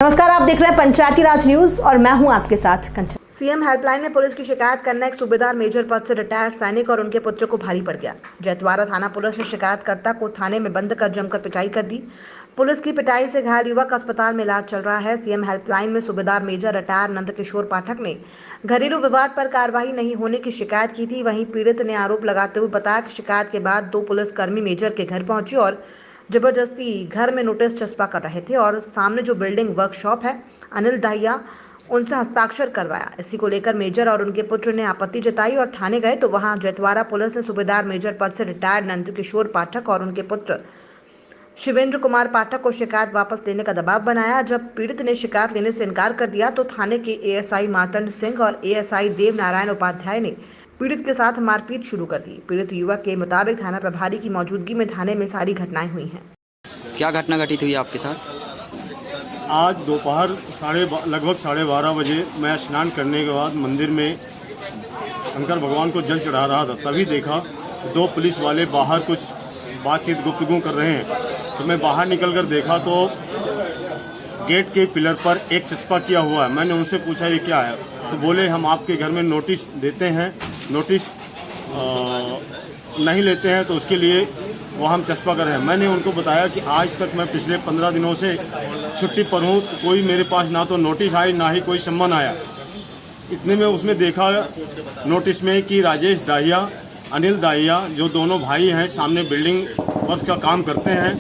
नमस्कार, आप देख रहे हैं पंचायती राज न्यूज और मैं हूं आपके साथ कंचन। सीएम हेल्पलाइन में पुलिस की शिकायत करना एक सूबेदार मेजर पद से रिटायर्ड सैनिक और उनके पुत्र को भारी पड़ गया। जैतवाड़ा थाना पुलिस ने शिकायतकर्ता को थाने में बंद कर जमकर पिटाई कर दी। पुलिस की पिटाई से घायल युवक अस्पताल में इलाज चल रहा है। सीएम हेल्पलाइन में सूबेदार मेजर रिटायर्ड नंद किशोर पाठक ने घरेलू विवाद पर कार्रवाई नहीं होने की शिकायत की थी। वहीं पीड़ित ने आरोप लगाते हुए बताया कि शिकायत के बाद 2 पुलिसकर्मी मेजर के घर पहुंचे और जबरदस्ती घर में नोटिस चस्पा कर रहे थे और सामने जो बिल्डिंग वर्कशॉप है अनिल दाहिया उनसे हस्ताक्षर करवाया। इसी को लेकर मेजर और उनके पुत्र ने आपत्ति जताई और थाने गए तो वहां जैतवाड़ा पुलिस ने सूबेदार मेजर पद से रिटायर्ड नंद किशोर पाठक और उनके पुत्र शिवेंद्र कुमार पाठक को शिकायत वापस लेने का दबाव बनाया। जब पीड़ित ने शिकायत लेने से इनकार कर दिया तो थाने के एएसआई मार्तंड सिंह और एएसआई देव नारायण उपाध्याय ने पीड़ित के साथ मारपीट शुरू कर दी। पीड़ित युवक के मुताबिक थाना प्रभारी की मौजूदगी में थाने में सारी घटनाएं हुई हैं। क्या घटना घटित हुई आपके साथ? आज दोपहर लगभग 12:30 बजे मैं स्नान करने के बाद मंदिर में शंकर भगवान को जल चढ़ा रहा था, तभी देखा 2 पुलिस वाले बाहर कुछ बातचीत गुफ्तगू कर रहे हैं। तो मैं बाहर निकल कर देखा तो गेट के पिलर पर एक चस्पा किया हुआ है। मैंने उनसे पूछा ये क्या है, तो बोले हम आपके घर में नोटिस देते हैं, नोटिस नहीं लेते हैं तो उसके लिए वो हम चस्पा कर रहे हैं। मैंने उनको बताया कि आज तक मैं पिछले 15 दिनों से छुट्टी पर हूँ, तो कोई मेरे पास ना तो नोटिस आई ना ही कोई सम्मन आया। इतने में उसमें देखा नोटिस में कि राजेश दाहिया, अनिल दाहिया जो दोनों भाई हैं सामने बिल्डिंग वर्क का काम करते हैं,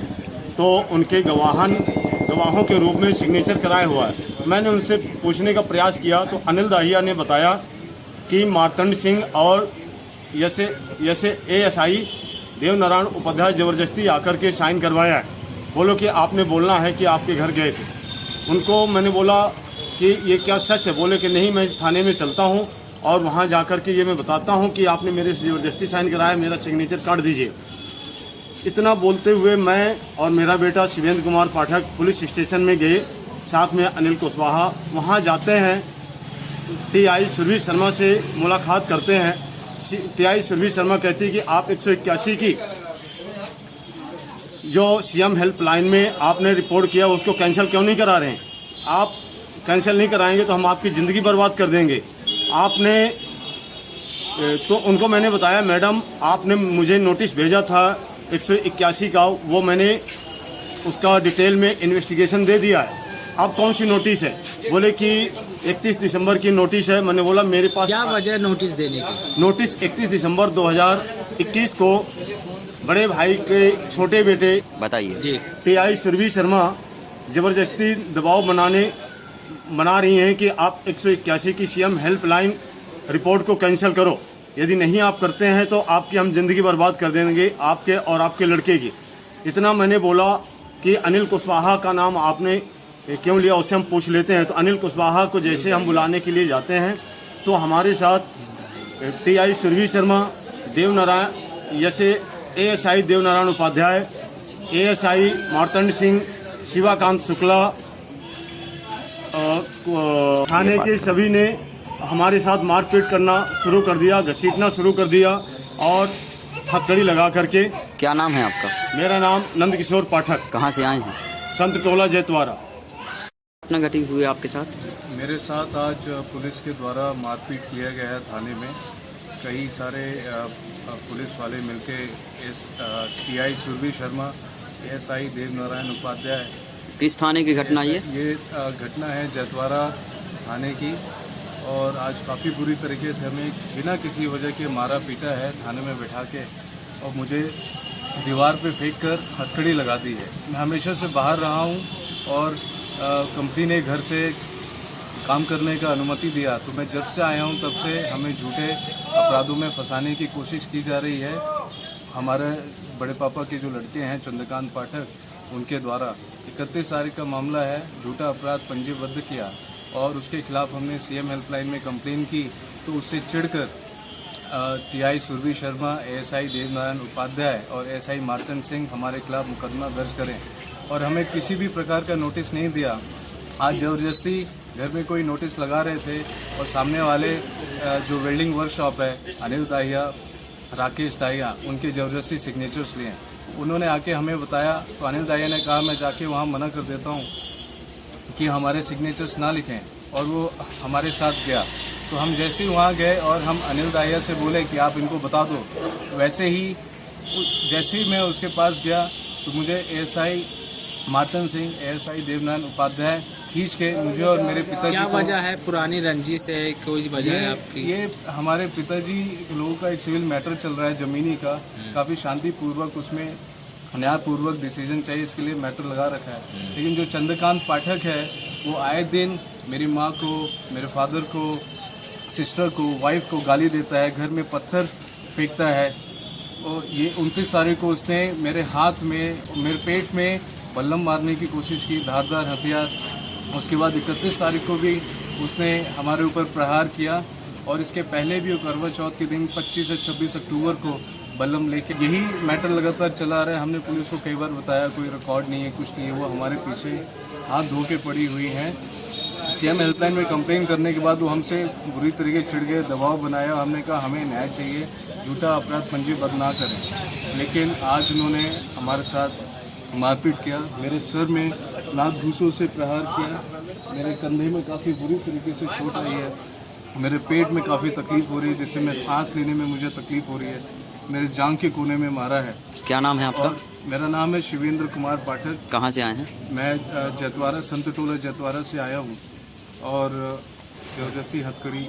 तो उनके गवाहों के रूप में सिग्नेचर कराया हुआ है। मैंने उनसे पूछने का प्रयास किया तो अनिल दाहिया ने बताया कि मार्तंड सिंह और जैसे एएसआई देव नारायण उपाध्याय ज़बरदस्ती आकर के साइन करवाया है। बोलो कि आपने बोलना है कि आपके घर गए थे। उनको मैंने बोला कि ये क्या सच है? बोले कि नहीं, मैं इस थाने में चलता हूँ और वहाँ जाकर के ये मैं बताता हूँ कि आपने मेरे ज़बरदस्ती साइन कराया, मेरा सिग्नेचर काट दीजिए। इतना बोलते हुए मैं और मेरा बेटा शिवेंद्र कुमार पाठक पुलिस स्टेशन में गए, साथ में अनिल कुशवाहा। वहाँ जाते हैं, टीआई सुरभि शर्मा से मुलाकात करते हैं। टीआई सुरभि शर्मा कहती है कि आप 181 की जो सीएम हेल्पलाइन में आपने रिपोर्ट किया उसको कैंसिल क्यों नहीं करा रहे हैं? आप कैंसिल नहीं कराएंगे तो हम आपकी ज़िंदगी बर्बाद कर देंगे। आपने तो उनको मैंने बताया, मैडम आपने मुझे नोटिस भेजा था 181 का, वो मैंने उसका डिटेल में इन्वेस्टिगेशन दे दिया है। अब कौन सी नोटिस है? बोले कि 31 दिसंबर की नोटिस है। मैंने बोला मेरे पास क्या वजह नोटिस देने की? नोटिस 31 दिसंबर 2021 को बड़े भाई के छोटे बेटे बताइए जी। टीआई सुरभि शर्मा ज़बरदस्ती दबाव बना रही हैं कि आप 181 की सीएम हेल्पलाइन रिपोर्ट को कैंसिल करो। यदि नहीं आप करते हैं तो आपकी हम ज़िंदगी बर्बाद कर देंगे, आपके और आपके लड़के की। इतना मैंने बोला कि अनिल कुशवाहा का नाम आपने क्यों लिया, उससे हम पूछ लेते हैं। तो अनिल कुशवाहा को जैसे हम बुलाने के लिए जाते हैं तो हमारे साथ टीआई सुरभि शर्मा, देव नारायण जैसे एएसआई देव नारायण उपाध्याय, एएसआई मार्तंड सिंह, शिवाकांत शुक्ला, थाने के सभी ने हमारे साथ मारपीट करना शुरू कर दिया, घसीटना शुरू कर दिया और हथकड़ी लगा करके। क्या नाम है आपका? मेरा नाम नंद किशोर पाठक। कहाँ से आए हैं? संत टोला जैतवाड़ा। घटना घटित हुई आपके साथ? मेरे साथ आज पुलिस के द्वारा मारपीट किया गया है थाने में। कई सारे पुलिस वाले मिलके इस टीआई सुरभि शर्मा, एएसआई देव नारायण उपाध्याय। किस थाने की घटना ये? घटना है जैतवाड़ा थाने की और आज काफ़ी बुरी तरीके से हमें बिना किसी वजह के मारा पीटा है थाने में बैठा के और मुझे दीवार पे फेंक कर हथकड़ी लगा दी है। मैं हमेशा से बाहर रहा हूँ और कंपनी ने घर से काम करने का अनुमति दिया, तो मैं जब से आया हूँ तब से हमें झूठे अपराधों में फंसाने की कोशिश की जा रही है। हमारे बड़े पापा के जो लड़के हैं चंद्रकांत पाठक, उनके द्वारा 31 तारीख का मामला है, झूठा अपराध पंजीबद्ध किया और उसके खिलाफ हमने सीएम हेल्पलाइन में कंप्लेन की। तो उससे चिढ़कर टीआई सुरभि शर्मा, एएसआई देव नारायण उपाध्याय और एएसआई मार्तंड सिंह हमारे खिलाफ मुकदमा दर्ज करें और हमें किसी भी प्रकार का नोटिस नहीं दिया। आज ज़बरदस्ती घर में कोई नोटिस लगा रहे थे और सामने वाले जो वेल्डिंग वर्कशॉप है अनिल दाहिया, राकेश दाहिया, उनके ज़बरदस्ती सिग्नेचर्स लिए। उन्होंने आके हमें बताया तो अनिल दाहिया ने कहा मैं जाके वहाँ मना कर देता हूँ। कि हमारे सिग्नेचर्स ना लिखें और वो हमारे साथ गया। तो हम जैसे ही वहाँ गए और हम अनिल दाहिया से बोले कि आप इनको बता दो, वैसे ही जैसे ही मैं उसके पास गया तो मुझे एएसआई मार्तन सिंह, एएसआई देवनारायण उपाध्याय खींच के मुझे और मेरे पिताजी क्या को, वजह है? पुरानी रंजिश है, कोई वजह है आपकी? ये हमारे पिताजी लोगों का एक सिविल मैटर चल रहा है ज़मीनी का, काफ़ी शांतिपूर्वक उसमें न्यायपूर्वक डिसीजन चाहिए, इसके लिए मैटर लगा रखा है। लेकिन जो चंद्रकांत पाठक है वो आए दिन मेरी माँ को, मेरे फादर को, सिस्टर को, वाइफ को गाली देता है, घर में पत्थर फेंकता है। और ये 29 तारीख को उसने मेरे हाथ में, मेरे पेट में बल्लम मारने की कोशिश की, धारदार हथियार। उसके बाद 31 तारीख को भी उसने हमारे ऊपर प्रहार किया और इसके पहले भी करवा चौथ के दिन 25 से 26 अक्टूबर को बल्लम लेके, यही मैटर लगातार चला आ रहा है। हमने पुलिस को कई बार बताया, कोई रिकॉर्ड नहीं है, कुछ नहीं है, वो हमारे पीछे हाथ धो के पड़ी हुई हैं। सीएम हेल्पलाइन में कंप्लेन करने के बाद वो हमसे बुरी तरीके चिढ़ गए, दबाव बनाया। हमने कहा हमें न्याय चाहिए, झूठा अपराध पंजीबद्ध ना करें। लेकिन आज उन्होंने हमारे साथ मारपीट किया, मेरे सर में लात घूंसों से प्रहार किया, मेरे कंधे में काफ़ी बुरी तरीके से चोट आई है, मेरे पेट में काफ़ी तकलीफ हो रही है, जिससे मैं सांस लेने में मुझे तकलीफ हो रही है, मेरे जांघ के कोने में मारा है। क्या नाम है आपका? और मेरा नाम है शिवेंद्र कुमार पाठक। कहाँ से आए हैं? मैं जतवारा, संत टोला जतवारा से आया हूँ और देवदस्ती हथकड़ी